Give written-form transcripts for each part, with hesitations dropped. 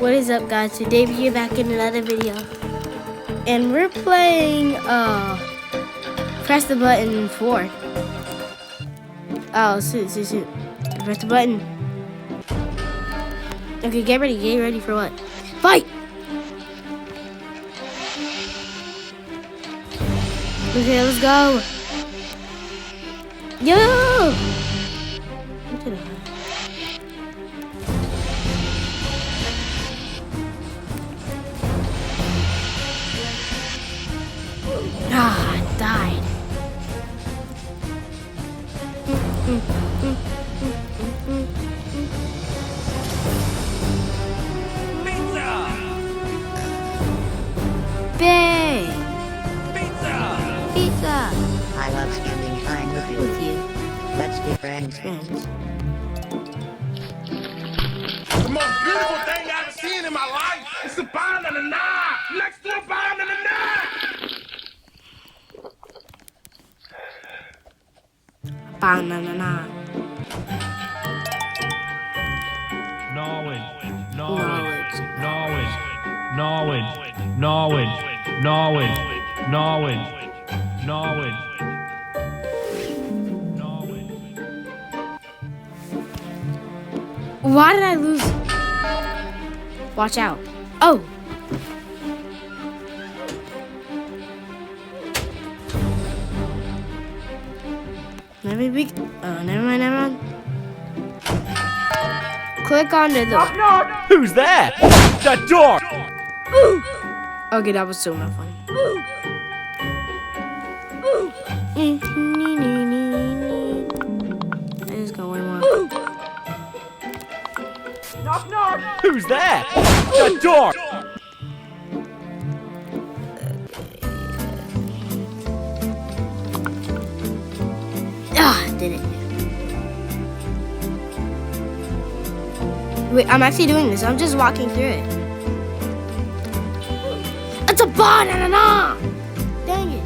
What is up, guys? Today we're back in another video, and we're playing press the button 4. Oh, shoot. Press the button. Okay, get ready for what? Fight! Okay, let's go. Yo! Ah, I died. Pizza! Bang! Pizza! Pizza! I love spending time with you. Let's be friends. The most beautiful thing I've ever seen in my life is the banana next to a banana. Banana. Norwin. Knowledge. Why did I lose? Watch out. Oh. Never mind. Click on the door. Who's that? That door! Okay, that was so not funny. I just got one more. Who's that? That door! Ah, did it. Wait, I'm actually doing this. I'm just walking through it. It's a banana! Dang it.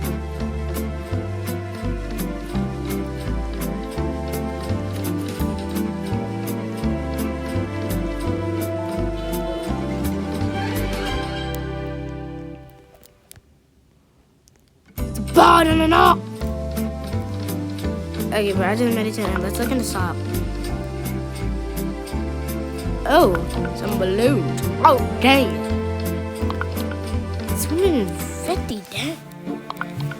It's a banana! Okay, but I just meditated. Let's look in the shop. Oh, some balloons. Oh, dang it. It's 150, damn.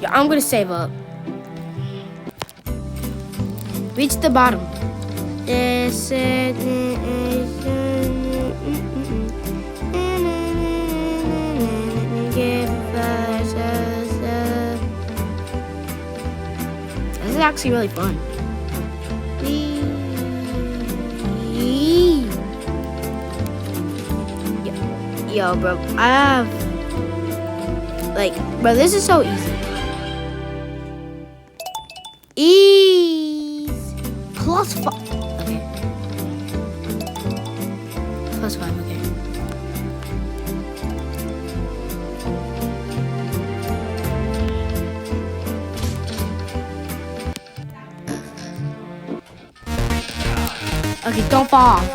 Yeah, I'm gonna save up. Reach the bottom. This is actually really fun. Yo, bro, I have bro, this is so easy. Ease +5. Okay. +5. Okay. Okay, don't fall off.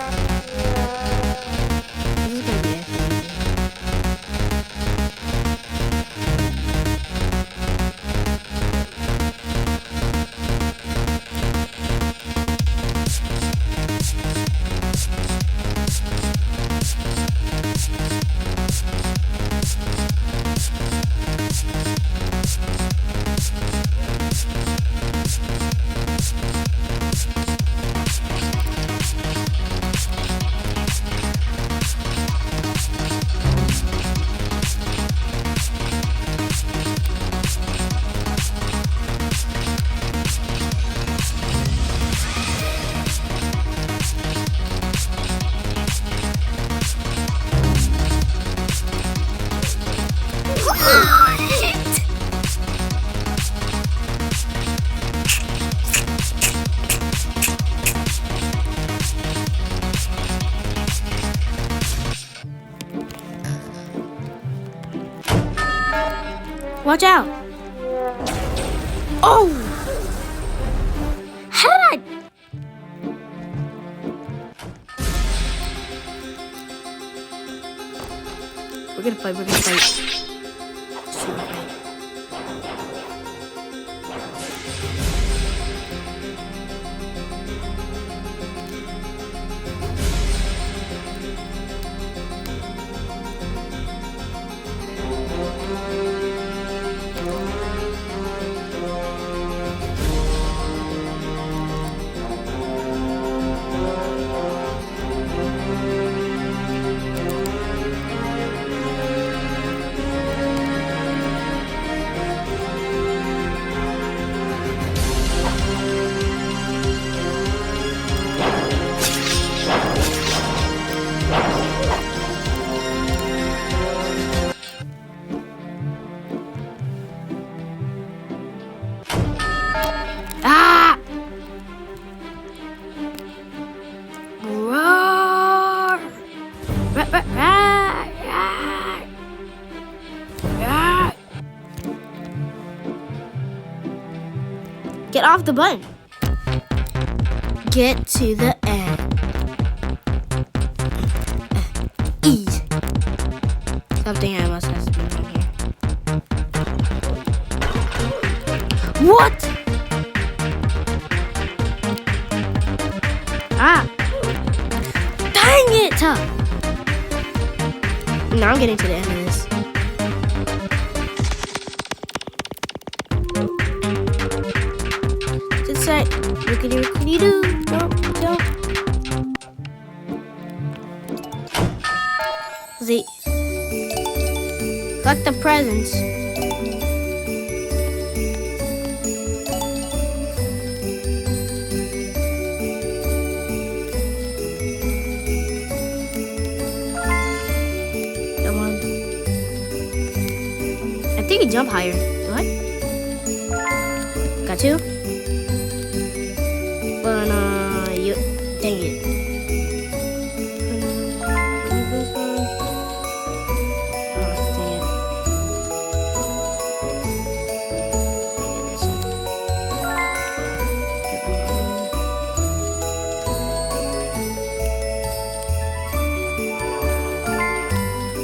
This is gonna be it. Watch out! Oh! How did I? We're gonna fight. Super fight. Ah! Roar! Get off the button. Get to the end. Easy. Something I must have been in here. What? Ah! Dang it! Now I'm getting to the end of this. To the side. Rickety doo. Jump. See. Collect the presents. I think you jump higher. Do I? Got two? But you dang it.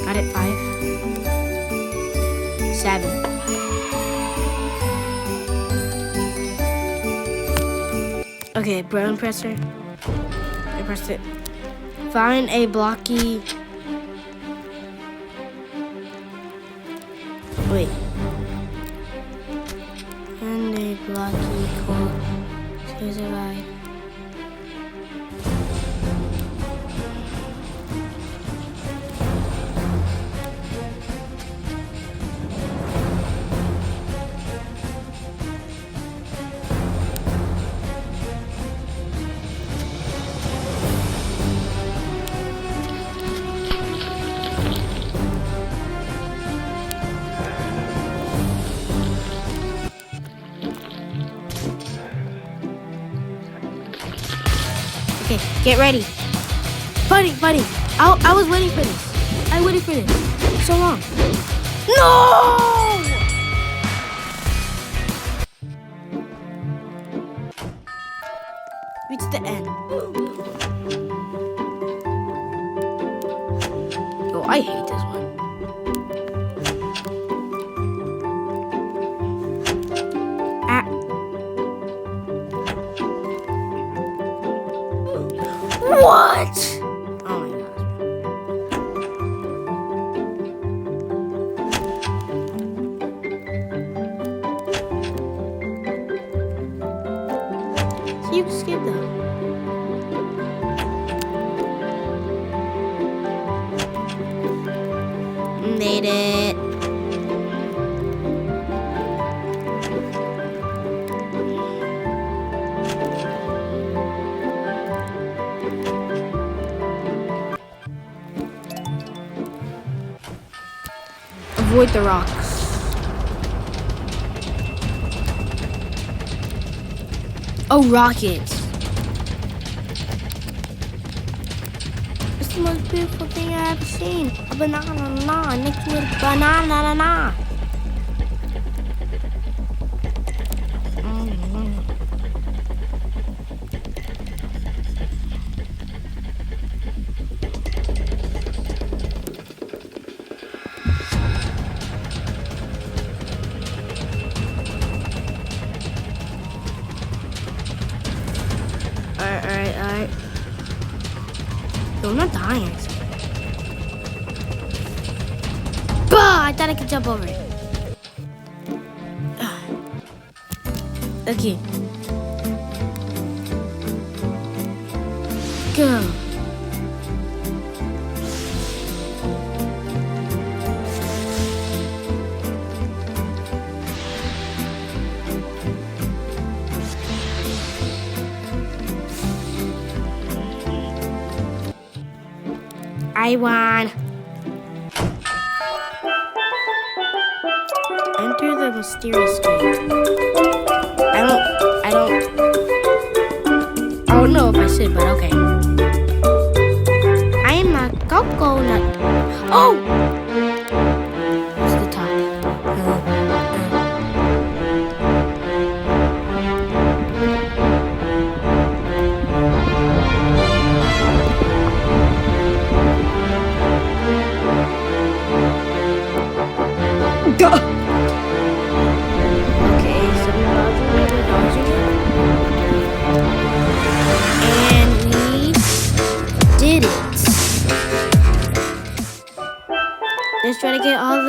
Got it, 5. 7. Okay, brown presser. I pressed it. Find a blocky. Wait. Find a blocky core to survive. Okay, get ready. Buddy. I was waiting for this. I waited for this so long. No! Reach the end. Oh, I hate this one. What? Oh my gosh. So you can skip though. Made it. Avoid the rocks. Oh, rockets. It's the most beautiful thing I've ever seen. A banana next to a banana. not dying, actually. Bah! I thought I could jump over it. Okay. Go. I won. Enter the mysterious gate. I don't know if I should, but okay. I am a coconut. Oh! What's the top? Okay, so and we did it. Let's try to get all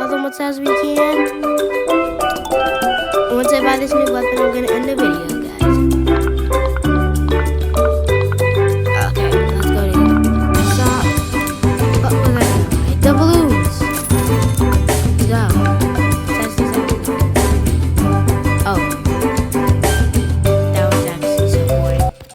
the mods as we can. And once I buy this new weapon, I'm gonna end the video.